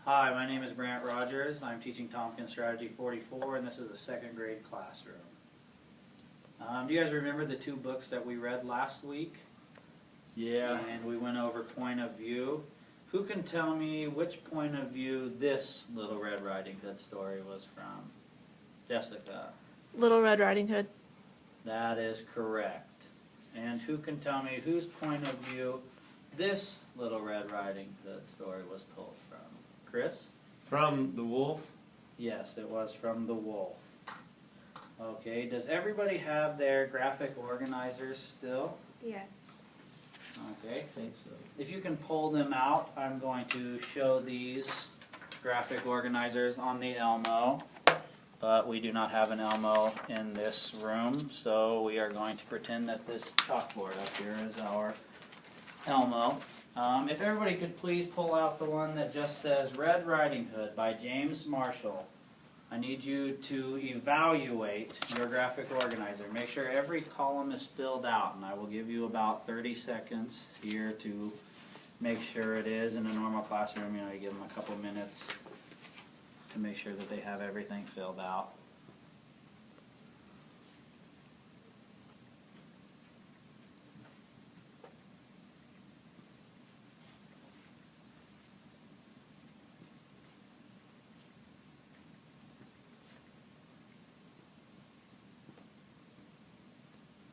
Hi, my name is Brandt Rogers. I'm teaching Tompkins Strategy 44, and this is a second grade classroom. Do you guys remember the two books that we read last week? Yeah. And we went over point of view. Who can tell me which point of view this Little Red Riding Hood story was from? Jessica. Little Red Riding Hood. That is correct. And who can tell me whose point of view this Little Red Riding Hood story was told from? Chris? From the wolf? Yes, it was from the wolf. Okay, does everybody have their graphic organizers still? Yeah. Okay. I think so. If you can pull them out, I'm going to show these graphic organizers on the Elmo. But we do not have an Elmo in this room, so we are going to pretend that this chalkboard up here is our Elmo. If everybody could please pull out the one that just says Red Riding Hood by James Marshall. I need you to evaluate your graphic organizer. Make sure every column is filled out, and I will give you about 30 seconds here to make sure it is. In a normal classroom, you give them a couple minutes to make sure that they have everything filled out.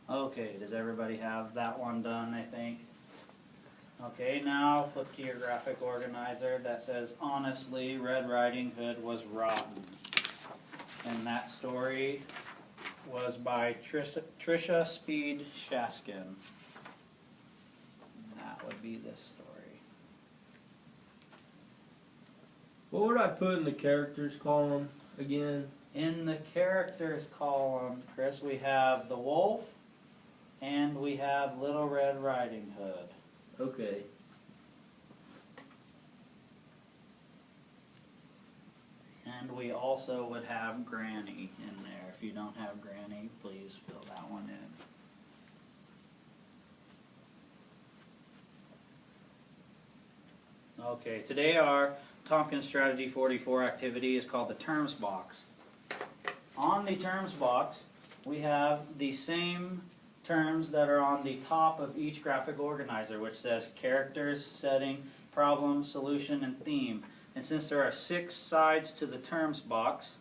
Okay, does everybody have that one done, I think? Okay, now flip to your graphic organizer that says, Honestly, Red Riding Hood was rotten. And that story was by Trisha Speed Shaskin. And that would be this story. What would I put in the characters column again? In the characters column, Chris, we have the wolf and we have Little Red Riding Hood. Okay. And we also would have Granny in there. If you don't have Granny, please fill that one in. Okay, today our Tompkins Strategy 44 activity is called the Terms Box. On the Terms Box, we have the same terms that are on the top of each graphic organizer, which says characters, setting, problem, solution, and theme. And since there are 6 sides to the terms box,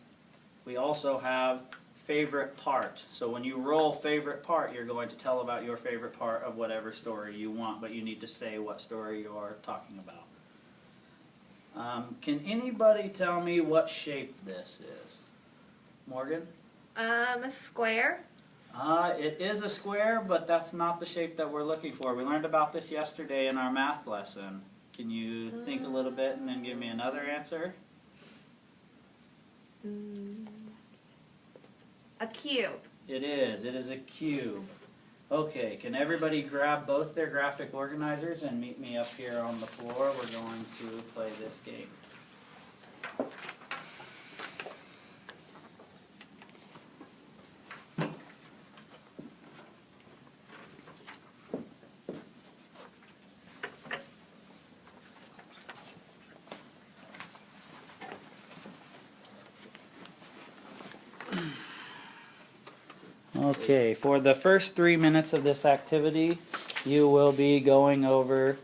we also have favorite part. So when you roll favorite part, you're going to tell about your favorite part of whatever story you want, but you need to say what story you're talking about. Can anybody tell me what shape this is? Morgan? A square. It is a square, but that's not the shape that we're looking for. We learned about this yesterday in our math lesson. Can you think a little bit and then give me another answer? A cube. It is. It is a cube. Okay, can everybody grab both their graphic organizers and meet me up here on the floor? We're going to play this game. Okay, for the first 3 minutes of this activity, you will be going over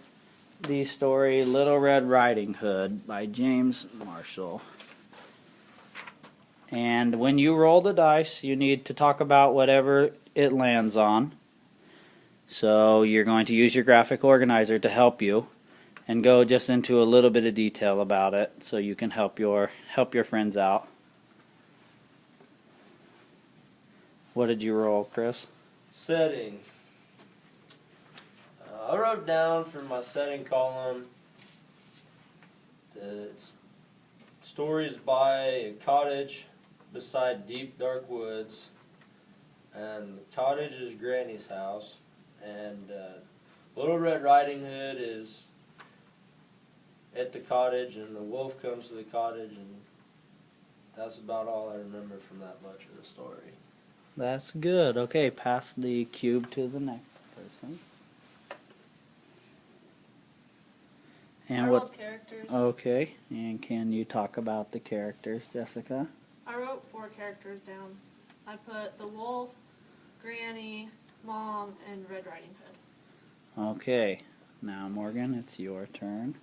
the story Little Red Riding Hood by James Marshall. And when you roll the dice, you need to talk about whatever it lands on. So you're going to use your graphic organizer to help you and go just into a little bit of detail about it so you can help your friends out. What did you roll, Chris? Setting. I wrote down for my setting column that stories by a cottage beside deep dark woods, and the cottage is Granny's house, and Little Red Riding Hood is at the cottage, and the wolf comes to the cottage, and that's about all I remember from that much of the story. That's good. Okay, pass the cube to the next person. And I what? wrote characters. Okay. And can you talk about the characters, Jessica? I wrote 4 characters down. I put the wolf, Granny, Mom, and Red Riding Hood. Okay. Now, Morgan, it's your turn.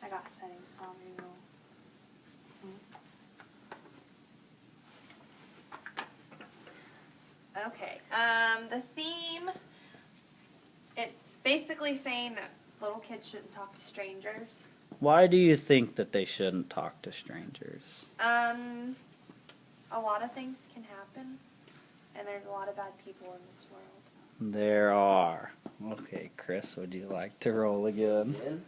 I got settings on reroll. Okay. The theme, it's basically saying that little kids shouldn't talk to strangers. Why do you think that they shouldn't talk to strangers? A lot of things can happen, and there's a lot of bad people in this world. There are. Okay, Chris, would you like to roll again? Again?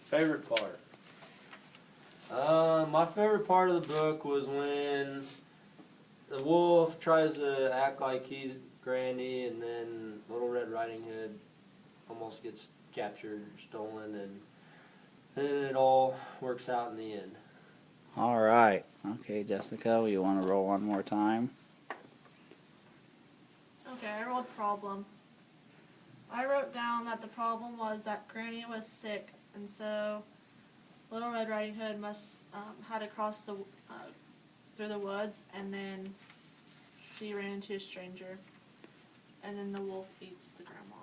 Favorite part? My favorite part of the book was when the wolf tries to act like he's Granny, and then Little Red Riding Hood almost gets captured or stolen, and then it all works out in the end. All right. Okay, Jessica, you want to roll one more time? Okay, I rolled problem. I wrote down that the problem was that Granny was sick, and so Little Red Riding Hood had to cross through the woods, and then she ran into a stranger, and then the wolf eats the grandma.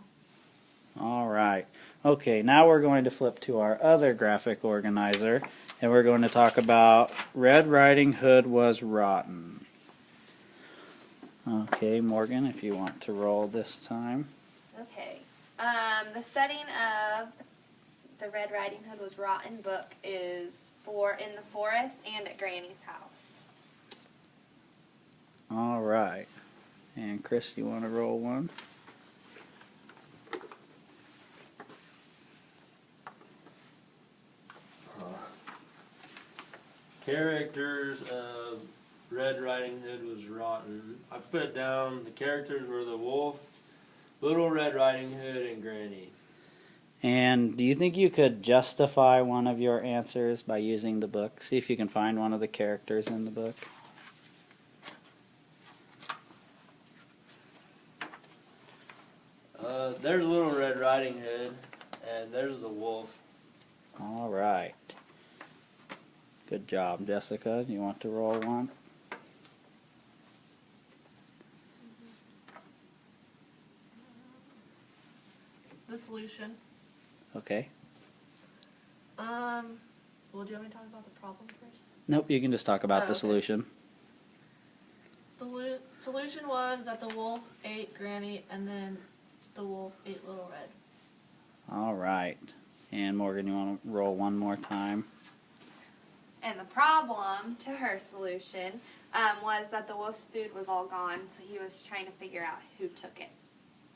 All right. Okay, now we're going to flip to our other graphic organizer, and we're going to talk about Red Riding Hood was rotten. Okay, Morgan, if you want to roll this time. Okay. The setting of the Red Riding Hood was rotten book is in the forest and at Granny's house. All right. And Chris, you want to roll one? Characters of Red Riding Hood was rotten. I put it down, the characters were the wolf, Little Red Riding Hood, and Granny. And do you think you could justify one of your answers by using the book? See if you can find one of the characters in the book. There's Little Red Riding Hood, and there's the wolf. All right. Good job, Jessica. Do you want to roll one? The solution. Okay. Well, do you want me to talk about the problem first? Nope, you can just talk about Oh, the okay. solution. The solution was that the wolf ate Granny, and then the wolf ate Little Red. All right. And Morgan, you want to roll one more time? And the problem to her solution was that the wolf's food was all gone, so he was trying to figure out who took it.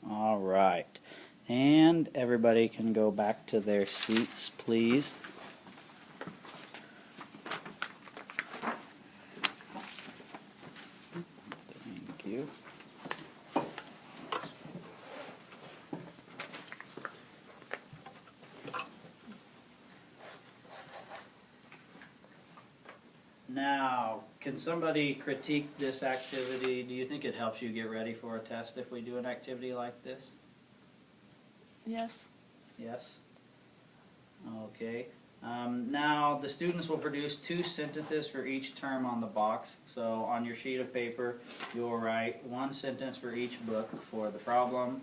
All right. And everybody can go back to their seats, please. Thank you. Now, can somebody critique this activity? Do you think it helps you get ready for a test if we do an activity like this? Yes. Yes? Okay. Now, the students will produce 2 sentences for each term on the box. So on your sheet of paper, you will write 1 sentence for each book for the problem,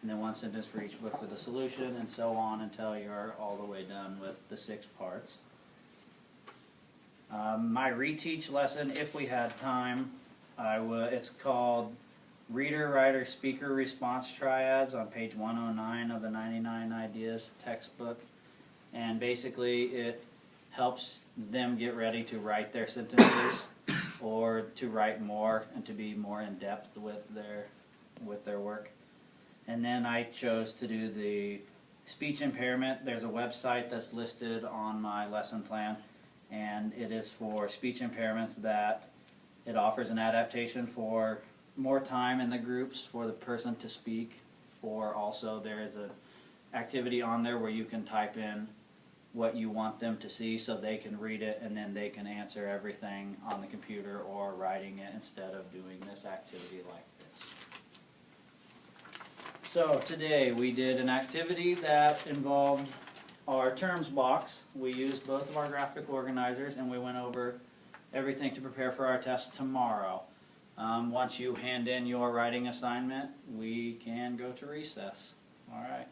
and then 1 sentence for each book for the solution, and so on until you're all the way done with the 6 parts. My reteach lesson, if we had time, it's called Reader, Writer, Speaker Response Triads on page 109 of the 99 Ideas textbook. And basically it helps them get ready to write their sentences or to write more and to be more in depth with their work. And then I chose to do the speech impairment. There's a website that's listed on my lesson plan, and it is for speech impairments that it offers an adaptation for more time in the groups for the person to speak, or also there is an activity on there where you can type in what you want them to see so they can read it and then they can answer everything on the computer or writing it instead of doing this activity like this. So today we did an activity that involved our terms box. We used both of our graphic organizers and we went over everything to prepare for our test tomorrow. Once you hand in your writing assignment, we can go to recess. All right.